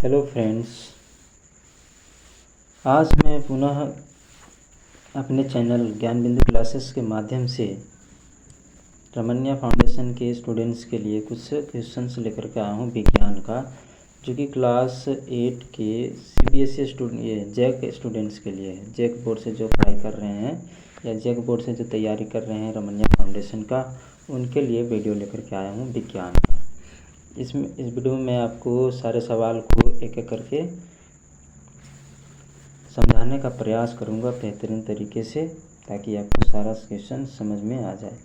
Hello friends, आज मैं पुनः अपने चैनल ज्ञान बिंदु क्लासेस के माध्यम से रमन्या फाउंडेशन के स्टूडेंट्स के लिए कुछ क्वेश्चंस लेकर के आया हूँ विज्ञान का, जो कि क्लास 8 के CBSE स्टूडेंट ये जैक स्टूडेंट्स के लिए है। जैक बोर्ड से जो पढ़ाई कर रहे हैं या जैक बोर्ड से जो तैयारी कर रहे हैं रमन्या फाउंडेशन का, उनके लिए वीडियो लेकर के आया हूँ विज्ञान का। इस वीडियो में मैं आपको सारे सवाल को एक एक करके समझाने का प्रयास करूंगा बेहतरीन तरीके से, ताकि आपको सारा क्वेश्चन समझ में आ जाए।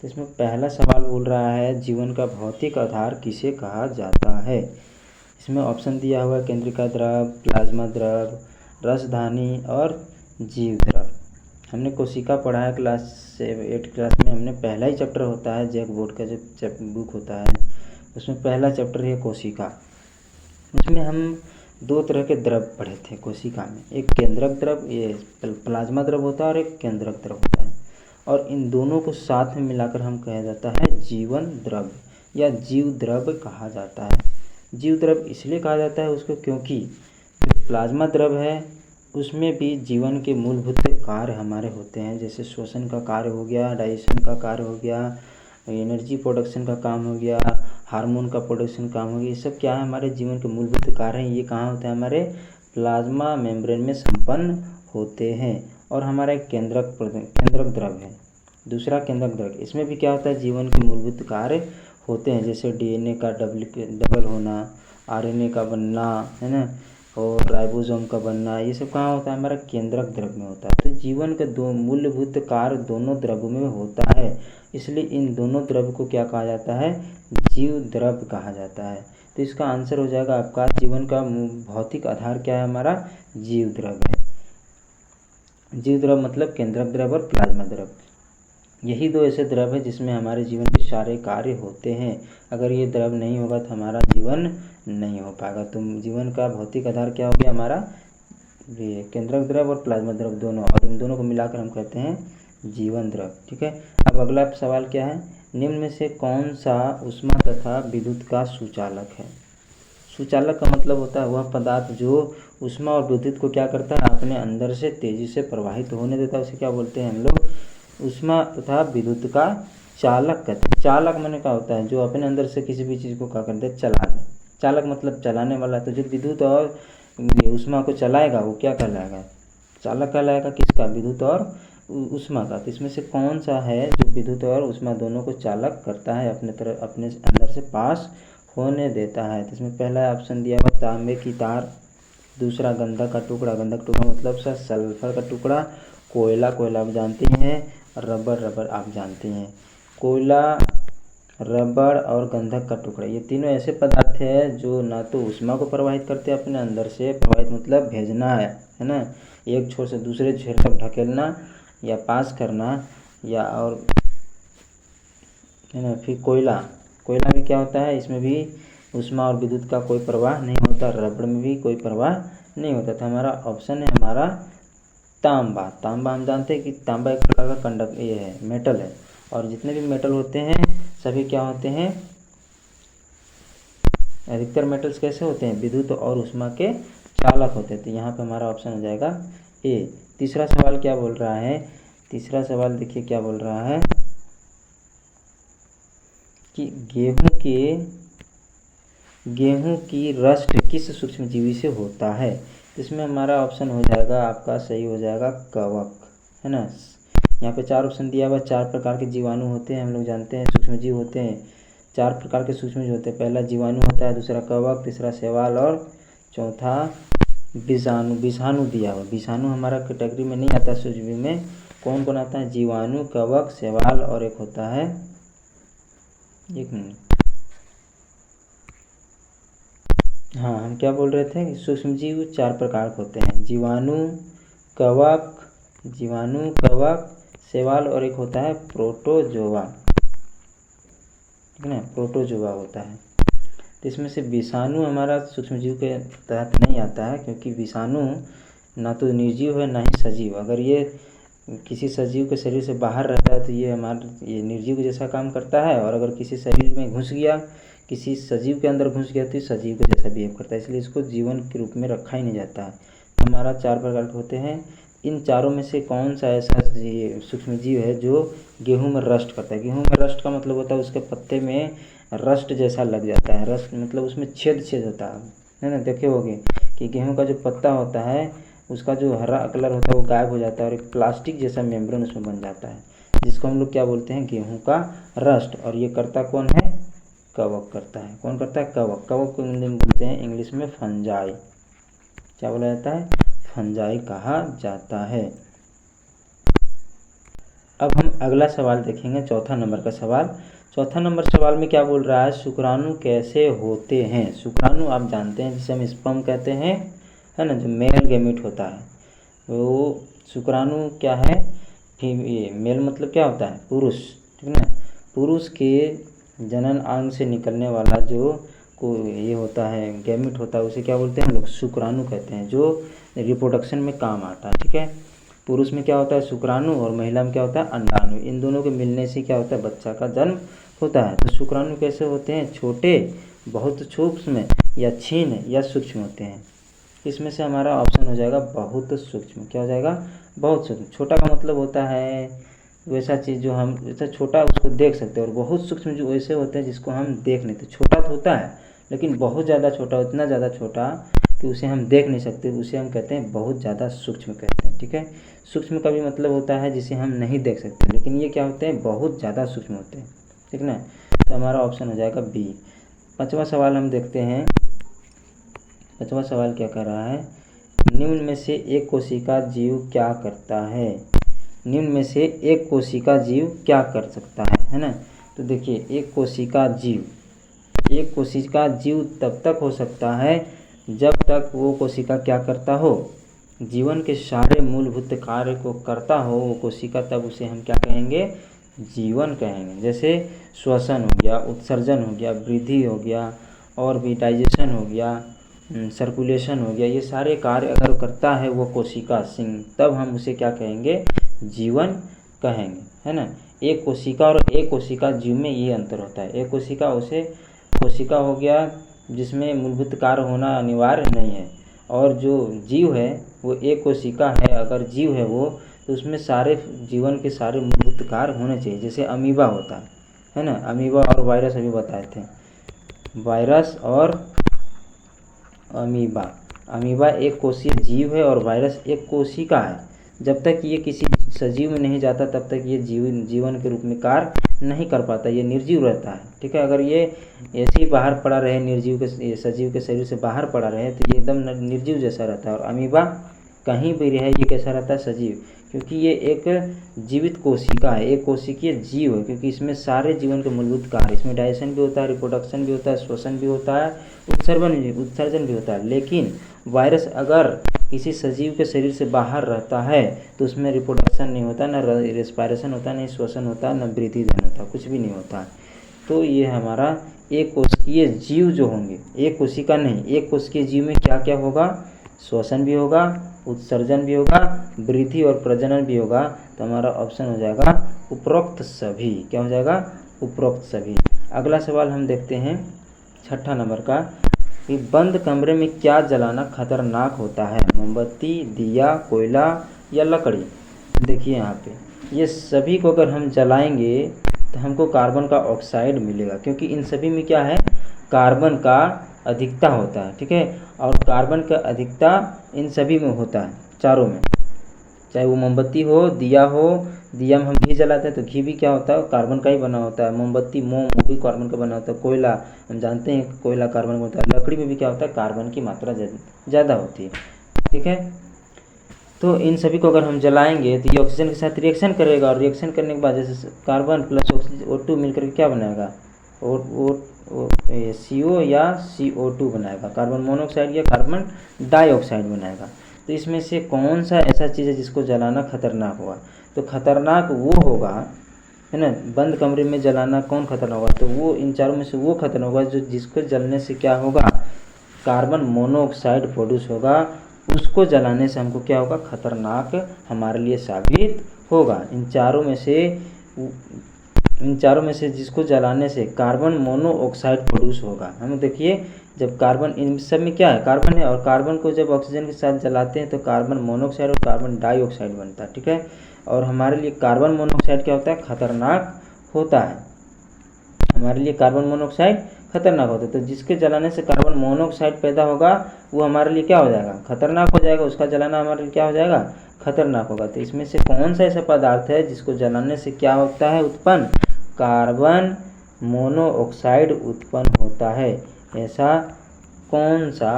तो इसमें पहला सवाल बोल रहा है, जीवन का भौतिक आधार किसे कहा जाता है। इसमें ऑप्शन दिया हुआ है केंद्रिका द्रव, प्लाज्मा द्रव, रसधानी और जीव द्रव। हमने कोशिका पढ़ा है क्लास 8 क्लास में। हमने पहला ही चैप्टर होता है जैक बोर्ड का जो बुक होता है, उसमें पहला चैप्टर है कोशिका। उसमें हम दो तरह के द्रव पढ़े थे कोशिका में, एक केंद्रक द्रव, ये प्लाज्मा द्रव होता है, और एक केंद्रक द्रव होता है। और इन दोनों को साथ में मिलाकर हम कहा जाता है जीवन द्रव या जीव द्रव कहा जाता है। जीव द्रव इसलिए कहा जाता है उसको क्योंकि प्लाज्मा द्रव है उसमें भी जीवन के मूलभूत कार्य हमारे होते हैं, जैसे श्वसन का कार्य हो गया, डाइजेशन का कार्य हो गया, एनर्जी प्रोडक्शन का काम हो गया, हार्मोन का प्रोडक्शन काम हो गया। ये सब क्या है, हमारे जीवन के मूलभूत कार्य हैं। ये कहाँ होते हैं, हमारे प्लाज्मा मेम्ब्रेन में संपन्न होते हैं। और हमारा एक केंद्रक द्रव है, दूसरा केंद्रक द्रव। इसमें भी क्या होता है, जीवन के मूलभूत कार्य होते हैं, जैसे DNA का डबल होना, RNA का बनना, है ना, और राइबोसोम का बनना। ये सब कहाँ होता है, हमारा केंद्रक द्रव में होता है। तो जीवन के दो मूलभूत कार्य दोनों द्रवों में होता है, इसलिए इन दोनों द्रव को क्या कहा जाता है, जीव द्रव कहा जाता है। तो इसका आंसर हो जाएगा आपका, जीवन का भौतिक आधार क्या है, हमारा जीव द्रव है। जीव द्रव मतलब केंद्रक द्रव और प्लाज्मा द्रव। यही दो ऐसे द्रव है जिसमें हमारे जीवन के सारे कार्य होते हैं। अगर ये द्रव नहीं होगा तो हमारा जीवन नहीं हो पाएगा। तो जीवन का भौतिक आधार क्या हो गया, हमारा ये केंद्रक द्रव और प्लाज्मा द्रव दोनों, और इन दोनों को मिलाकर हम कहते हैं जीवन द्रव। ठीक है। अब अगला सवाल क्या है, निम्न में से कौन सा ऊष्मा तथा विद्युत का सुचालक है। सुचालक का मतलब होता है वह पदार्थ जो ऊष्मा और विद्युत को क्या करता है, अपने अंदर से तेजी से प्रवाहित होने देता है। उसे क्या बोलते हैं हम लोग, ऊष्मा तथा विद्युत का चालक कहते हैं। चालक माने क्या होता है, जो अपने अंदर से किसी भी चीज़ को क्या करते हैं, चला दे। चालक मतलब चलाने वाला। तो जो विद्युत और ऊष्मा को चलाएगा वो क्या कहलाएगा, चालक कहलाएगा। किसका, विद्युत और ऊष्मा का। तो इसमें से कौन सा है जो विद्युत और ऊष्मा दोनों को चालक करता है, अपने अंदर से पास होने देता है। तो इसमें पहला ऑप्शन दिया हुआ तांबे की तार, दूसरा गंधक का टुकड़ा, गंधक टुकड़ा मतलब सल्फर का टुकड़ा, कोयला आप जानते हैं, रबर आप जानते हैं। कोयला, रबर और गंधक का टुकड़ा, ये तीनों ऐसे पदार्थ हैं जो ना तो ऊष्मा को प्रवाहित करते हैं अपने अंदर से, प्रवाहित मतलब भेजना है ना, एक छोर से दूसरे छोर तक ढकेलना या पास करना, या और है ना। फिर कोयला भी क्या होता है, इसमें भी ऊष्मा और विद्युत का कोई प्रवाह नहीं होता, रबड़ में भी कोई प्रवाह नहीं होता। तो हमारा ऑप्शन है हमारा तांबा। हम जानते हैं कि तांबा एक प्रकार का ये है, मेटल है। और जितने भी मेटल होते हैं सभी क्या होते हैं, अधिकतर मेटल्स कैसे होते हैं, विद्युत और ऊष्मा के चालक होते हैं। तो यहाँ पे हमारा ऑप्शन हो जाएगा ए। तीसरा सवाल क्या बोल रहा है, तीसरा सवाल देखिए क्या बोल रहा है कि गेहूं की रस्ट किस सूक्ष्मजीवी से होता है। इसमें हमारा ऑप्शन हो जाएगा आपका, सही हो जाएगा कवक, है ना। यहाँ पे 4 ऑप्शन दिया हुआ, 4 प्रकार के जीवाणु होते हैं, हम लोग जानते हैं सूक्ष्मजीव होते हैं। 4 प्रकार के सूक्ष्मजीव होते हैं, पहला जीवाणु होता है, दूसरा कवक, तीसरा शैवाल और चौथा विषाणु दिया हुआ। विषाणु हमारा कैटेगरी में नहीं आता सूक्ष्मजीव में। कौन कौन आता है, जीवाणु, कवक, शैवाल और एक होता है, एक मिनट, हाँ हम क्या बोल रहे थे, सूक्ष्मजीव 4 प्रकार के होते हैं, जीवाणु, कवक, शैवाल और एक होता है प्रोटोजोआ, ठीक है ना, प्रोटोजोआ होता है। तो इसमें से विषाणु हमारा सूक्ष्मजीव के तहत नहीं आता है, क्योंकि विषाणु ना तो निर्जीव है ना ही सजीव। अगर ये किसी सजीव के शरीर से बाहर रहता है तो ये निर्जीव जैसा काम करता है, और अगर किसी शरीर में घुस गया, किसी सजीव के अंदर घुस गया तो सजीव के जैसा बिहेव करता है, इसलिए इसको जीवन के रूप में रखा ही नहीं जाता है। हमारा 4 प्रकार के होते हैं। इन चारों में से कौन सा ऐसा सूक्ष्म जीव है जो गेहूं में रस्ट करता है? गेहूं में रस्ट का मतलब होता है उसके पत्ते में रस्ट जैसा लग जाता है। रस्ट मतलब उसमें छेद होता है ना। देखे होगे कि गेहूं का जो पत्ता होता है उसका जो हरा कलर होता है वो गायब हो जाता है और एक प्लास्टिक जैसा मेम्ब्रेन उसमें बन जाता है, जिसको हम लोग क्या बोलते हैं? गेहूं का रस्ट। और ये करता कौन है? कवक करता है। कौन करता है? कवक। कवक को बोलते हैं इंग्लिश में फंजाई। क्या बोला जाता है? फंजाई कहा जाता है। अब हम अगला सवाल देखेंगे, चौथा नंबर का सवाल। चौथा नंबर सवाल में क्या बोल रहा है? शुक्राणु कैसे होते हैं? शुक्राणु आप जानते हैं जिसे हम स्पर्म कहते हैं, है ना, जो मेल गैमेट होता है। वो शुक्राणु क्या है? ये मेल मतलब क्या होता है? पुरुष, ठीक ना। पुरुष के जनन अंग से निकलने वाला जो ये होता है, गैमेट होता है, उसे क्या बोलते हैं हम लोग? शुक्राणु कहते हैं, जो रिप्रोडक्शन में काम आता है, ठीक है। पुरुष में क्या होता है? शुक्राणु, और महिला में क्या होता है? अंडाणु। इन दोनों के मिलने से क्या होता है? बच्चा का जन्म होता है। तो शुक्राणु कैसे होते हैं? छोटे, बहुत सूक्ष्म, या क्षीण, या सूक्ष्म होते हैं। इसमें से हमारा ऑप्शन हो जाएगा बहुत सूक्ष्म। क्या हो जाएगा? बहुत सूक्ष्म। छोटा का मतलब होता है वैसा चीज़ जो हम जैसा छोटा उसको देख सकते हैं, और बहुत सूक्ष्म जो वैसे होते हैं जिसको हम देख नहीं सकते। छोटा तो होता है लेकिन बहुत ज़्यादा छोटा, इतना ज़्यादा छोटा कि उसे हम देख नहीं सकते, उसे हम कहते हैं बहुत ज़्यादा सूक्ष्म कहते हैं, ठीक है। सूक्ष्म का भी मतलब होता है जिसे हम नहीं देख सकते, लेकिन ये क्या होते हैं? बहुत ज़्यादा सूक्ष्म होते हैं, ठीक ना। तो हमारा ऑप्शन हो जाएगा बी। पाँचवा सवाल हम देखते हैं। पाँचवा सवाल क्या कर रहा है? निम्न में से एक कोशिका जीव क्या करता है? निम्न में से एक कोशिका जीव क्या कर सकता है ना। तो देखिए, एक कोशिका जीव तब तक हो सकता है जब तक वो कोशिका क्या करता हो? जीवन के सारे मूलभूत कार्य को करता हो वो कोशिका, तब उसे हम क्या कहेंगे? जीवन कहेंगे। जैसे श्वसन हो गया, उत्सर्जन हो गया, वृद्धि हो गया, और भी डाइजेशन हो गया, सर्कुलेशन हो गया, ये सारे कार्य अगर करता है वो कोशिका सिंह, तब हम उसे क्या कहेंगे? जीवन कहेंगे, है ना। एक कोशिका और एक कोशिका जीव में ये अंतर होता है। एक कोशिका उसे कोशिका हो गया जिसमें मूलभूत कार्य होना अनिवार्य नहीं है, और जो जीव है वो एक कोशिका है, अगर जीव है वो, तो उसमें सारे जीवन के सारे मूलभूत कार्य होने चाहिए। जैसे अमीबा होता है ना। अमीबा और वायरस अभी बताए थे, वायरस और अमीबा। अमीबा एक कोशीय जीव है और वायरस एक कोशिका है। जब तक ये किसी सजीव में नहीं जाता तब तक ये जीवन के रूप में कार्य नहीं कर पाता, ये निर्जीव रहता है, ठीक है। अगर ये ऐसे ही बाहर पड़ा रहे, सजीव के शरीर से बाहर पड़ा रहे, तो ये एकदम निर्जीव जैसा रहता है। और अमीबा कहीं भी रहे, ये कैसा रहता है? सजीव, क्योंकि ये एक जीवित कोशिका है, एक कोशिकीय जीव है, क्योंकि इसमें सारे जीवन के मूलभूत कार्य, इसमें डाइजेशन भी होता है, रिप्रोडक्शन भी होता है, श्वसन भी होता है, उत्सर्जन भी होता है। लेकिन वायरस अगर किसी सजीव के शरीर से बाहर रहता है तो उसमें रिप्रोडक्शन नहीं होता, ना रेस्पायरेशन होता, नहीं श्वसन होता, ना वृद्धि धन होता, कुछ भी नहीं होता। तो ये हमारा एक कोशिकीय जीव जो होंगे, एक कोशिका नहीं, एक कोशिकीय जीव में क्या क्या होगा? श्वसन भी होगा, उत्सर्जन भी होगा, वृद्धि और प्रजनन भी होगा। तो हमारा ऑप्शन हो जाएगा उपरोक्त सभी। क्या हो जाएगा? उपरोक्त सभी। अगला सवाल हम देखते हैं, छठा नंबर का, कि बंद कमरे में क्या जलाना खतरनाक होता है? मोमबत्ती, दिया, कोयला या लकड़ी। देखिए यहाँ पे ये सभी को अगर हम जलाएंगे तो हमको कार्बन का ऑक्साइड मिलेगा, क्योंकि इन सभी में क्या है? कार्बन का अधिकता होता है, ठीक है। और कार्बन का अधिकता इन सभी में होता है, चारों में, चाहे वो मोमबत्ती हो, दिया हो। दिया में हम घी जलाते हैं तो घी भी क्या होता है? कार्बन का ही बना होता है। मोमबत्ती, मोम, वो भी कार्बन का बना होता है। कोयला, हम जानते हैं कोयला कार्बन का होता है। लकड़ी में भी क्या होता है? कार्बन की मात्रा ज़्यादा होती है, ठीक है। तो इन सभी को अगर हम जलाएंगे तो ये ऑक्सीजन के साथ रिएक्शन करेगा, और रिएक्शन करने के बाद जैसे कार्बन प्लस O2 मिलकर के क्या बनाएगा? CO या CO2 बनाएगा, कार्बन मोनोऑक्साइड या कार्बन डाइऑक्साइड बनाएगा। तो इसमें से कौन सा ऐसा चीज़ है जिसको जलाना खतरनाक होगा? तो खतरनाक वो होगा, है ना, बंद कमरे में जलाना कौन खतरनाक होगा? तो वो इन चारों में से वो खतरनाक होगा जो जिसको जलने से क्या होगा? कार्बन मोनोऑक्साइड प्रोड्यूस होगा। उसको जलाने से हमको क्या होगा? खतरनाक हमारे लिए साबित होगा। इन चारों में से इन चारों में से जिसको जलाने से कार्बन मोनोऑक्साइड प्रोड्यूस होगा। हम देखिए जब कार्बन, इन सब में क्या है, कार्बन है, और कार्बन को जब ऑक्सीजन के साथ जलाते हैं तो कार्बन मोनोऑक्साइड और कार्बन डाइऑक्साइड बनता है, ठीक है। और हमारे लिए कार्बन मोनोऑक्साइड क्या होता है, खतरनाक होता है। हमारे लिए कार्बन मोनोऑक्साइड खतरनाक होता है। तो जिसके जलाने से कार्बन मोनोऑक्साइड पैदा होगा वो हमारे लिए क्या हो जाएगा, खतरनाक हो जाएगा। उसका जलाना हमारे लिए क्या हो जाएगा, खतरनाक होगा। तो इसमें से कौन सा ऐसा पदार्थ है जिसको जलाने से क्या होता है उत्पन्न, कार्बन मोनोऑक्साइड उत्पन्न होता है। ऐसा कौन सा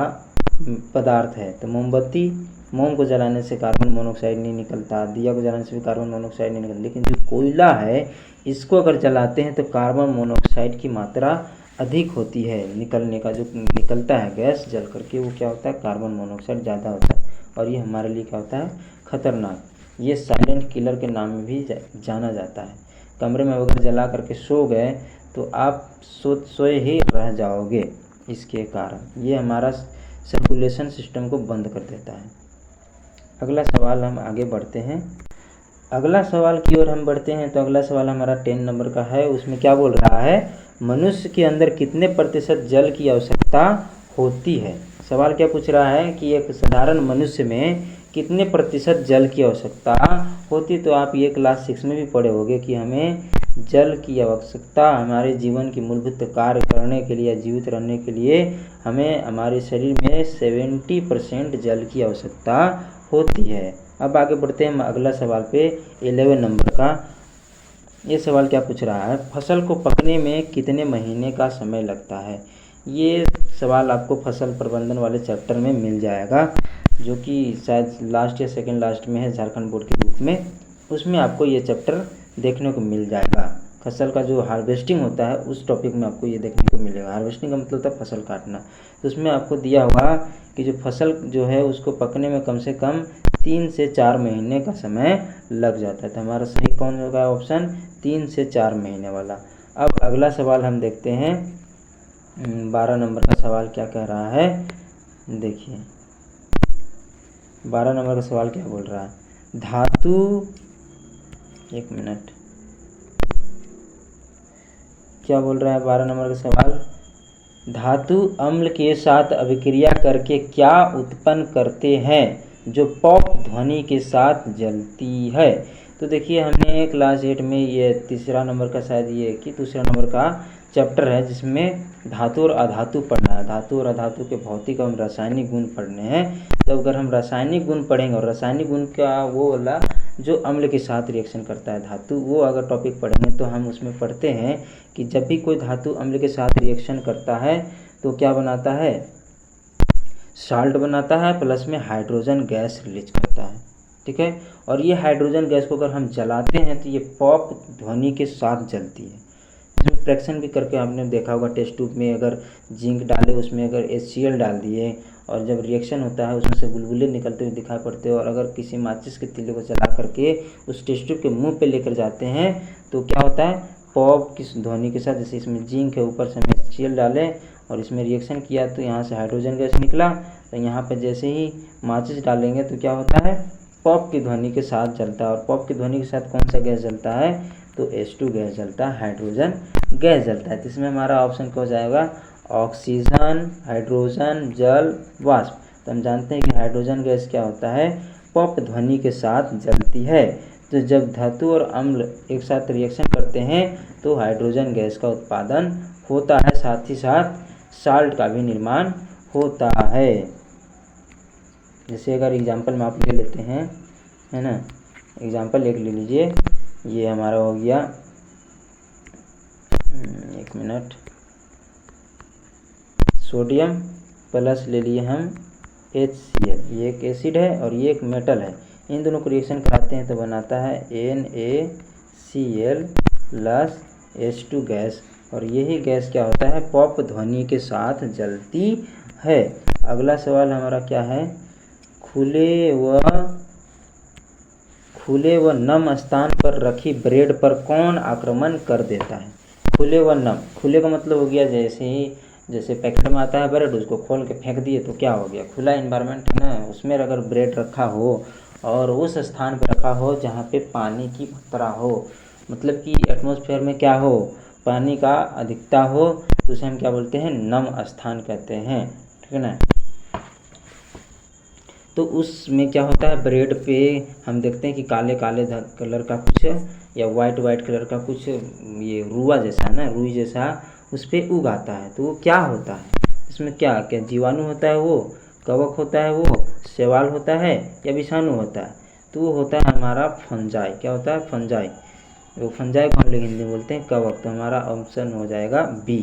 पदार्थ है? तो मोमबत्ती, मोम को जलाने से कार्बन मोनोऑक्साइड नहीं निकलता, दिया को जलाने से भी कार्बन मोनोऑक्साइड नहीं निकलता, लेकिन जो कोयला है इसको अगर जलाते हैं तो कार्बन मोनोऑक्साइड की मात्रा अधिक होती है। निकलने का जो निकलता है गैस जल करके वो क्या होता है, कार्बन मोनोऑक्साइड ज़्यादा होता है, और ये हमारे लिए क्या होता है, खतरनाक। ये साइलेंट किलर के नाम में भी जाना जाता है। कमरे में अगर जला करके सो गए तो आप सोए ही रह जाओगे इसके कारण। ये हमारा सर्कुलेशन सिस्टम को बंद कर देता है। अगला सवाल हम आगे बढ़ते हैं। अगला सवाल की ओर हम बढ़ते हैं। तो अगला सवाल हमारा 10 नंबर का है। उसमें क्या बोल रहा है, मनुष्य के अंदर कितने प्रतिशत जल की आवश्यकता होती है। सवाल क्या पूछ रहा है कि एक साधारण मनुष्य में कितने प्रतिशत जल की आवश्यकता होती। तो आप ये क्लास 6 में भी पढ़े होंगे कि हमें जल की आवश्यकता हमारे जीवन की मूलभूत कार्य करने के लिए, जीवित रहने के लिए हमें हमारे शरीर में 70% जल की आवश्यकता होती है। अब आगे बढ़ते हैं हम अगला सवाल पे, 11 नंबर का। ये सवाल क्या पूछ रहा है, फसल को पकने में कितने महीने का समय लगता है। ये सवाल आपको फसल प्रबंधन वाले चैप्टर में मिल जाएगा, जो कि शायद लास्ट या सेकंड लास्ट में है झारखंड बोर्ड के बुक में। उसमें आपको ये चैप्टर देखने को मिल जाएगा। फसल का जो हार्वेस्टिंग होता है उस टॉपिक में आपको ये देखने को मिलेगा। हार्वेस्टिंग का मतलब होता है फसल काटना। तो उसमें आपको दिया होगा कि जो फसल जो है उसको पकने में कम से कम 3 से 4 महीने का समय लग जाता है। तो हमारा सही कौन होगा ऑप्शन 3 से 4 महीने वाला। अब अगला सवाल हम देखते हैं, 12 नंबर का सवाल क्या कह रहा है। देखिए 12 नंबर का सवाल क्या बोल रहा है, धातु, एक मिनट, क्या बोल रहा है 12 नंबर का सवाल, धातु अम्ल के साथ अभिक्रिया करके क्या उत्पन्न करते हैं जो पॉप ध्वनि के साथ जलती है। तो देखिए हमने क्लास 8 में ये तीसरा नंबर का शायद ये कि दूसरा नंबर का चैप्टर है जिसमें धातु और अधातु पढ़ना है। धातु और अधातु के भौतिक एवं रासायनिक गुण पढ़ने हैं। तो अगर हम रासायनिक गुण पढ़ेंगे, और रासायनिक गुण का वो वाला जो अम्ल के साथ रिएक्शन करता है धातु, वो अगर टॉपिक पढ़ेंगे तो हम उसमें पढ़ते हैं कि जब भी कोई धातु अम्ल के साथ रिएक्शन करता है तो क्या बनाता है, साल्ट बनाता है, प्लस में हाइड्रोजन गैस रिलीज करता है, ठीक है। और ये हाइड्रोजन गैस को अगर हम जलाते हैं तो ये पॉप ध्वनि के साथ जलती है। इसमें फ्रैक्शन भी करके आपने देखा होगा टेस्ट ट्यूब में, अगर जिंक डाले उसमें अगर HCl डाल दिए और जब रिएक्शन होता है उसमें से बुलबुले निकलते हुए दिखाई पड़ते हैं। और अगर किसी माचिस के तीले को जला करके उस टेस्ट ट्यूब के मुँह पे लेकर जाते हैं तो क्या होता है, पॉप की ध्वनि के साथ, जैसे इसमें जिंक है ऊपर से हम HCl डालें और इसमें रिएक्शन किया तो यहाँ से हाइड्रोजन गैस निकला, तो यहाँ पे जैसे ही माचिस डालेंगे तो क्या होता है, पॉप की ध्वनि के साथ जलता है। और पॉप की ध्वनि के साथ कौन सा गैस जलता है, तो H2 गैस जलता है, हाइड्रोजन गैस जलता है। तो इसमें हमारा ऑप्शन क्या हो जाएगा, ऑक्सीजन, हाइड्रोजन, जल, वाष्प। तो हम जानते हैं कि हाइड्रोजन गैस क्या होता है, पॉप ध्वनि के साथ जलती है। तो जब धातु और अम्ल एक साथ रिएक्शन करते हैं तो हाइड्रोजन गैस का उत्पादन होता है, साथ ही साथ साल्ट का भी निर्माण होता है। जैसे अगर एग्जाम्पल में आप ले लेते हैं, है ना, एग्जाम्पल एक ले लीजिए, ये हमारा हो गया, एक मिनट, सोडियम प्लस ले लिए हम HCl, ये एक एसिड है और ये एक मेटल है। इन दोनों को रिएक्शन कराते हैं तो बनाता है NaCl प्लस H2 गैस, और यही गैस क्या होता है, पॉप ध्वनि के साथ जलती है। अगला सवाल हमारा क्या है, खुले व नम स्थान पर रखी ब्रेड पर कौन आक्रमण कर देता है। खुले व नम, खुले का मतलब हो गया जैसे पैकेट में आता है ब्रेड, उसको खोल के फेंक दिए तो क्या हो गया, खुला इन्वायरमेंट है ना, उसमें अगर ब्रेड रखा हो और उस स्थान पर रखा हो जहाँ पे पानी की मात्रा हो, मतलब कि एटमॉस्फेयर में क्या हो, पानी का अधिकता हो, तो उसे हम क्या बोलते हैं, नम स्थान कहते हैं, ठीक है ना। तो उसमें क्या होता है, ब्रेड पे हम देखते हैं कि काले काले कलर का कुछ या वाइट वाइट कलर का कुछ ये रुआ जैसा ना, रुई जैसा उस पर उग आता है। तो वो क्या होता है, इसमें क्या क्या जीवाणु होता है, वो कवक होता है, वो शैवाल होता है या विषाणु होता है। तो वो होता है हमारा फंजाई। क्या होता है, फंजाई। वो फंजाई को हम लोग हिंदी में बोलते हैं कवक। तो हमारा ऑप्शन हो जाएगा बी।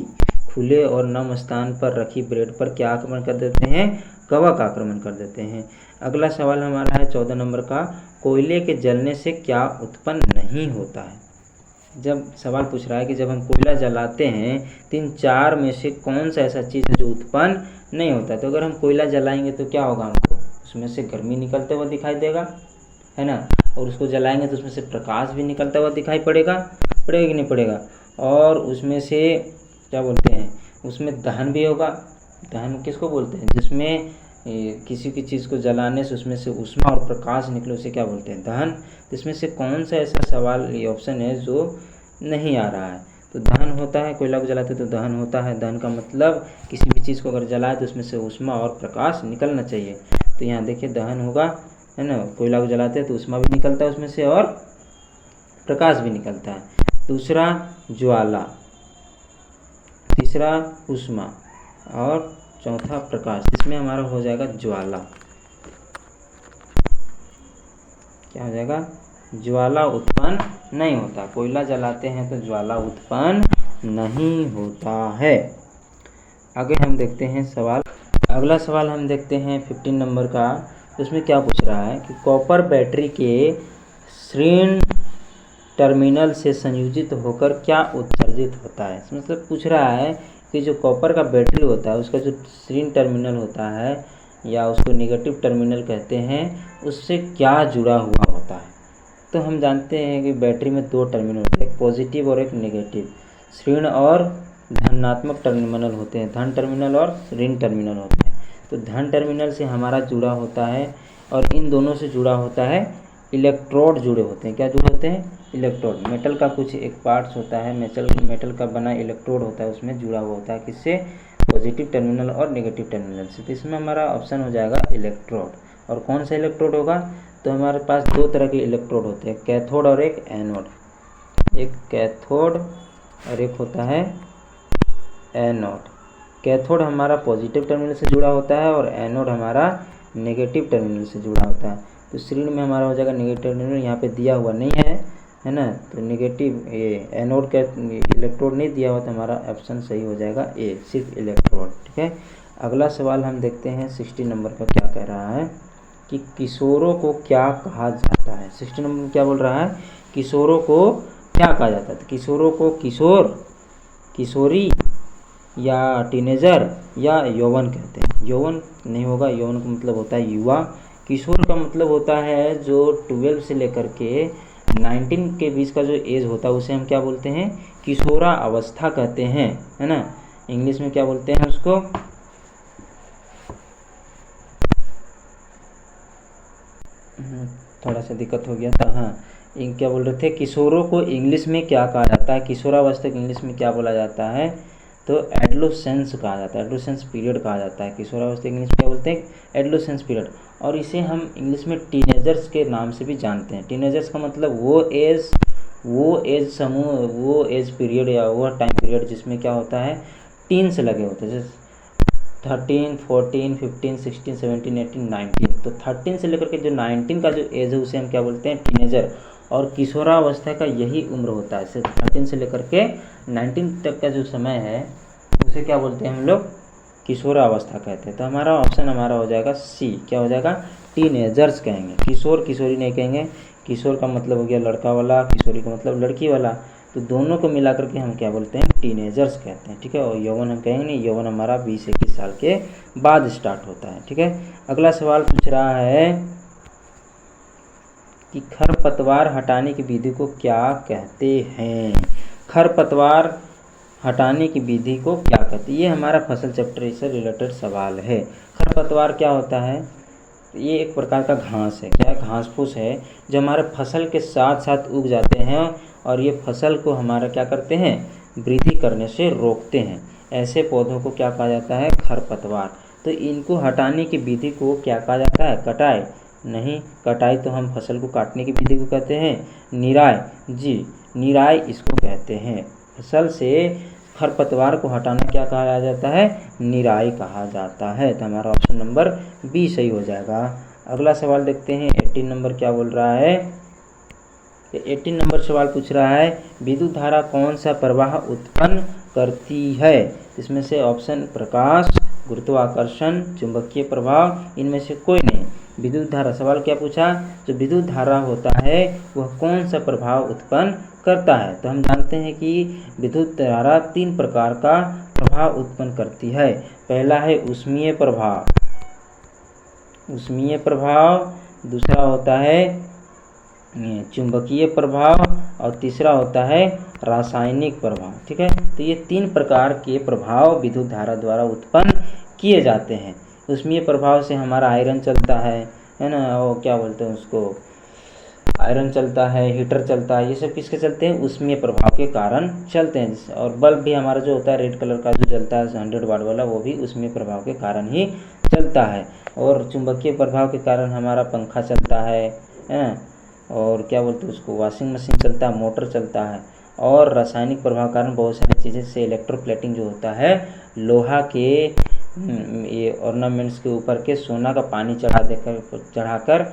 खुले और नम स्थान पर रखी ब्रेड पर क्या आक्रमण कर देते हैं, कवक आक्रमण कर देते हैं। अगला सवाल हमारा है 14 नंबर का, कोयले के जलने से क्या उत्पन्न नहीं होता है। जब सवाल पूछ रहा है कि जब हम कोयला जलाते हैं तो इन चार में से कौन सा ऐसा चीज़ है जो उत्पन्न नहीं होता। तो अगर हम कोयला जलाएंगे तो क्या होगा, हमको उसमें से गर्मी निकलते हुआ दिखाई देगा, है ना। और उसको जलाएंगे तो उसमें से प्रकाश भी निकलता हुआ दिखाई पड़ेगा, पड़ेगा कि नहीं पड़ेगा। और उसमें से क्या बोलते हैं, उसमें दहन भी होगा। दहन किसको बोलते हैं, जिसमें किसी की चीज़ को जलाने से उसमें से ऊष्मा और प्रकाश निकले, उसे क्या बोलते हैं, दहन। इसमें से कौन सा ऐसा सवाल, ये ऑप्शन है जो नहीं आ रहा है। तो दहन होता है, कोयला को जलाते तो दहन होता है। दहन का मतलब किसी भी चीज़ को अगर जलाए तो उसमें से ऊष्मा और प्रकाश निकलना चाहिए। तो यहाँ देखिए दहन होगा, है ना। कोयला को जलाते हैं तो ऊष्मा भी निकलता है उसमें से और प्रकाश भी निकलता है। दूसरा ज्वाला, तीसरा ऊष्मा और चौथा प्रकाश। इसमें हमारा हो जाएगा ज्वाला। क्या हो जाएगा, ज्वाला उत्पन्न नहीं होता। कोयला जलाते हैं तो ज्वाला उत्पन्न नहीं होता है। आगे हम देखते हैं सवाल। अगला सवाल हम देखते हैं 15 नंबर का। उसमें क्या पूछ रहा है कि कॉपर बैटरी के ऋण टर्मिनल से संयोजित होकर क्या उत्सर्जित होता है। मतलब पूछ रहा है कि जो कॉपर का बैटरी होता है उसका जो ऋण टर्मिनल होता है या उसको नेगेटिव टर्मिनल कहते हैं, उससे क्या जुड़ा हुआ होता है। तो हम जानते हैं कि बैटरी में दो टर्मिनल होते हैं, एक पॉजिटिव और एक नेगेटिव। ऋण और धनात्मक टर्मिनल होते हैं, धन टर्मिनल और ऋण टर्मिनल होते हैं। तो धन टर्मिनल से हमारा जुड़ा होता है और इन दोनों से जुड़ा होता है इलेक्ट्रोड जुड़े होते हैं। क्या जुड़े होते हैं, इलेक्ट्रोड। मेटल का कुछ एक पार्ट्स होता है, मेटल का बना इलेक्ट्रोड होता है, उसमें जुड़ा हुआ होता है किससे, पॉजिटिव टर्मिनल और नेगेटिव टर्मिनल से। तो इसमें हमारा ऑप्शन हो जाएगा इलेक्ट्रोड। और कौन सा इलेक्ट्रोड होगा, तो हमारे पास दो तरह के इलेक्ट्रोड होते हैं, कैथोड और एक एनोड। एक कैथोड और एक होता है एनोड। कैथोड हमारा पॉजिटिव टर्मिनल से जुड़ा होता है और एनोड हमारा नेगेटिव टर्मिनल से जुड़ा होता है। तो ऋण में हमारा हो जाएगा नेगेटिव टर्मिनल, यहाँ पे दिया हुआ नहीं है ना। तो नेगेटिव ये एनोड का इलेक्ट्रोड नहीं दिया हुआ, तो हमारा ऑप्शन सही हो जाएगा ए, सिर्फ इलेक्ट्रोड, ठीक है। अगला सवाल हम देखते हैं 60 नंबर का। क्या कह रहा है कि किशोरों को क्या कहा जाता है। 60 नंबर में क्या बोल रहा है, किशोरों को क्या कहा जाता है। तो किशोरों को किशोर, किशोरी या टीनेजर या यौवन कहते हैं। यौवन नहीं होगा, यौवन का मतलब होता है युवा। किशोर का मतलब होता है जो 12 से लेकर के 19 के बीच का जो एज होता है उसे हम क्या बोलते हैं, किशोरा अवस्था कहते हैं, है ना। इंग्लिश में क्या बोलते हैं उसको, थोड़ा सा दिक्कत हो गया था। हाँ, क्या बोल रहे थे, किशोरों को इंग्लिश में क्या कहा जाता है, किशोरावस्था को इंग्लिश में क्या बोला जाता है, तो एडोलेसेंस कहा जाता है, एडोलेसेंस पीरियड कहा जाता है। किशोरावस्था इंग्लिश में क्या बोलते हैं, एडोलेसेंस पीरियड। और इसे हम इंग्लिश में टीनेजर्स के नाम से भी जानते हैं। टीनेजर्स का मतलब वो एज समूह, वो एज पीरियड या वो टाइम पीरियड जिसमें क्या होता है, टीन्स लगे होते हैं, जैसे 13, 14, 15, 16, 17, 18, 19। तो 13 से लेकर के जो 19 का जो एज है उसे हम क्या बोलते हैं, टीनेजर। और किशोरावस्था का यही उम्र होता है, सिर्फ 13 से लेकर के 19 तक का जो समय है उसे क्या बोलते हैं हम लोग, किशोरावस्था कहते हैं। तो हमारा ऑप्शन हमारा हो जाएगा सी। क्या हो जाएगा, टीनेजर्स कहेंगे, किशोर किशोरी नहीं कहेंगे। किशोर का मतलब हो गया लड़का वाला, किशोरी का मतलब लड़की वाला। तो दोनों को मिला करके हम क्या बोलते हैं, टीनेजर्स कहते हैं, ठीक है। और यौवन हम कहेंगे नहीं, यौवन हमारा 20-21 साल के बाद स्टार्ट होता है, ठीक है। अगला सवाल पूछ रहा है कि खरपतवार हटाने की विधि को क्या कहते हैं। खरपतवार हटाने की विधि को क्या कहते हैं, ये हमारा फसल चैप्टर से रिलेटेड सवाल है। खरपतवार क्या होता है, ये एक प्रकार का घास है, क्या घास फूस है जो हमारे फसल के साथ साथ उग जाते हैं और ये फसल को हमारा क्या करते हैं, वृद्धि करने से रोकते हैं। ऐसे पौधों को क्या कहा जाता है, खरपतवार। तो इनको हटाने की विधि को क्या कहा जाता है, कटाई नहीं, कटाई तो हम फसल को काटने की विधि को कहते हैं निराई। जी, निराई इसको कहते हैं। फसल से खरपतवार को हटाना क्या कहा जाता है, निराई कहा जाता है। तो हमारा ऑप्शन नंबर बी सही हो जाएगा। अगला सवाल देखते हैं 18 नंबर क्या बोल रहा है। 18 नंबर सवाल पूछ रहा है विद्युत धारा कौन सा प्रवाह उत्पन्न करती है। इसमें से ऑप्शन प्रकाश, गुरुत्वाकर्षण, चुंबकीय प्रभाव, इनमें से कोई नहीं। विद्युत धारा, सवाल क्या पूछा, जो विद्युत धारा होता है वह कौन सा प्रभाव उत्पन्न करता है। तो हम जानते हैं कि विद्युत धारा 3 प्रकार का प्रभाव उत्पन्न करती है। पहला है ऊष्मीय प्रभाव, ऊष्मीय प्रभाव, दूसरा होता है चुंबकीय प्रभाव और तीसरा होता है रासायनिक प्रभाव। ठीक है, तो ये 3 प्रकार के प्रभाव विद्युत धारा द्वारा उत्पन्न किए जाते हैं। ऊष्मीय प्रभाव से हमारा आयरन चलता है ना, वो क्या बोलते हैं उसको, आयरन चलता है, हीटर चलता है, ये सब किसके चलते हैं, ऊष्मीय प्रभाव के कारण चलते हैं। और बल्ब भी हमारा जो होता है रेड कलर का जो जलता है 100 वाट वाला, वो भी ऊष्मीय प्रभाव के कारण ही चलता है। और चुंबकीय प्रभाव के कारण हमारा पंखा चलता है ना, और क्या बोलते हैं उसको, वॉशिंग मशीन चलता है, मोटर चलता है। और रासायनिक प्रभाव के कारण बहुत सारी चीज़ें से इलेक्ट्रोप्लेटिंग जो होता है, लोहा के ये ऑर्नामेंट्स के ऊपर के सोना का पानी चढ़ाकर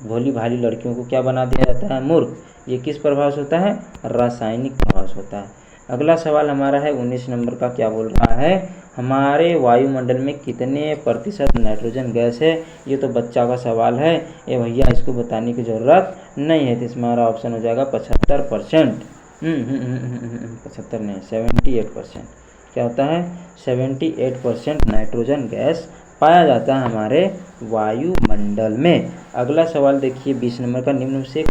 भोली भाली लड़कियों को क्या बना दिया जाता है, मूर्ख। ये किस प्रभाव से होता है, रासायनिक प्रभाव से होता है। अगला सवाल हमारा है 19 नंबर का, क्या बोल रहा है, हमारे वायुमंडल में कितने प्रतिशत नाइट्रोजन गैस है। ये तो बच्चा का सवाल है, ये भैया इसको बताने की ज़रूरत नहीं है। तो इसमें हमारा ऑप्शन हो जाएगा 75%। 75 नहीं, 78%। क्या होता है, 78% नाइट्रोजन गैस पाया जाता है हमारे वायुमंडल में। अगला सवाल देखिए 20 नंबर का, निम्न में से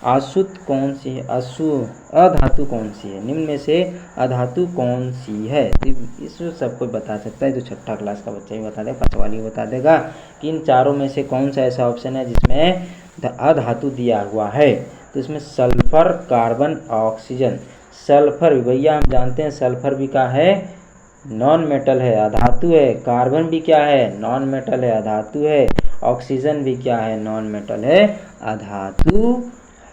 अशुद्ध कौन सी है, अधातु कौन सी है, निम्न में से अधातु कौन सी है। इसको सब कोई बता सकता है, जो 6ठा क्लास का बच्चा ही बता देगा, 5 वाली बता देगा कि इन चारों में से कौन सा ऐसा ऑप्शन है जिसमें अधातु दिया हुआ है। तो इसमें सल्फर, कार्बन, ऑक्सीजन। सल्फर भैया हम जानते हैं सल्फर भी क्या है, नॉन मेटल है, अधातु है। कार्बन भी क्या है, नॉन मेटल है, अधातु है। ऑक्सीजन भी क्या है, नॉन मेटल है, अधातु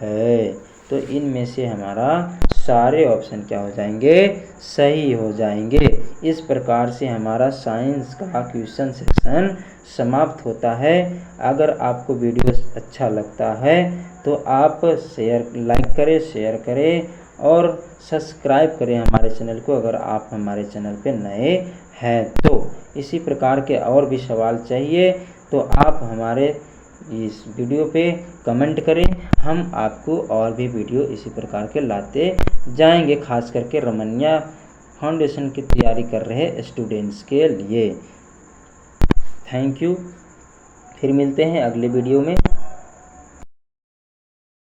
है। तो इनमें से हमारा सारे ऑप्शन क्या हो जाएंगे, सही हो जाएंगे। इस प्रकार से हमारा साइंस का क्वेश्चन सेक्शन समाप्त होता है। अगर आपको वीडियो अच्छा लगता है तो आप लाइक करें, शेयर करें और सब्सक्राइब करें हमारे चैनल को, अगर आप हमारे चैनल पे नए हैं तो। इसी प्रकार के और भी सवाल चाहिए तो आप हमारे इस वीडियो पे कमेंट करें, हम आपको और भी वीडियो इसी प्रकार के लाते जाएंगे, खास करके रमनिया फाउंडेशन की तैयारी कर रहे स्टूडेंट्स के लिए। थैंक यू, फिर मिलते हैं अगले वीडियो में।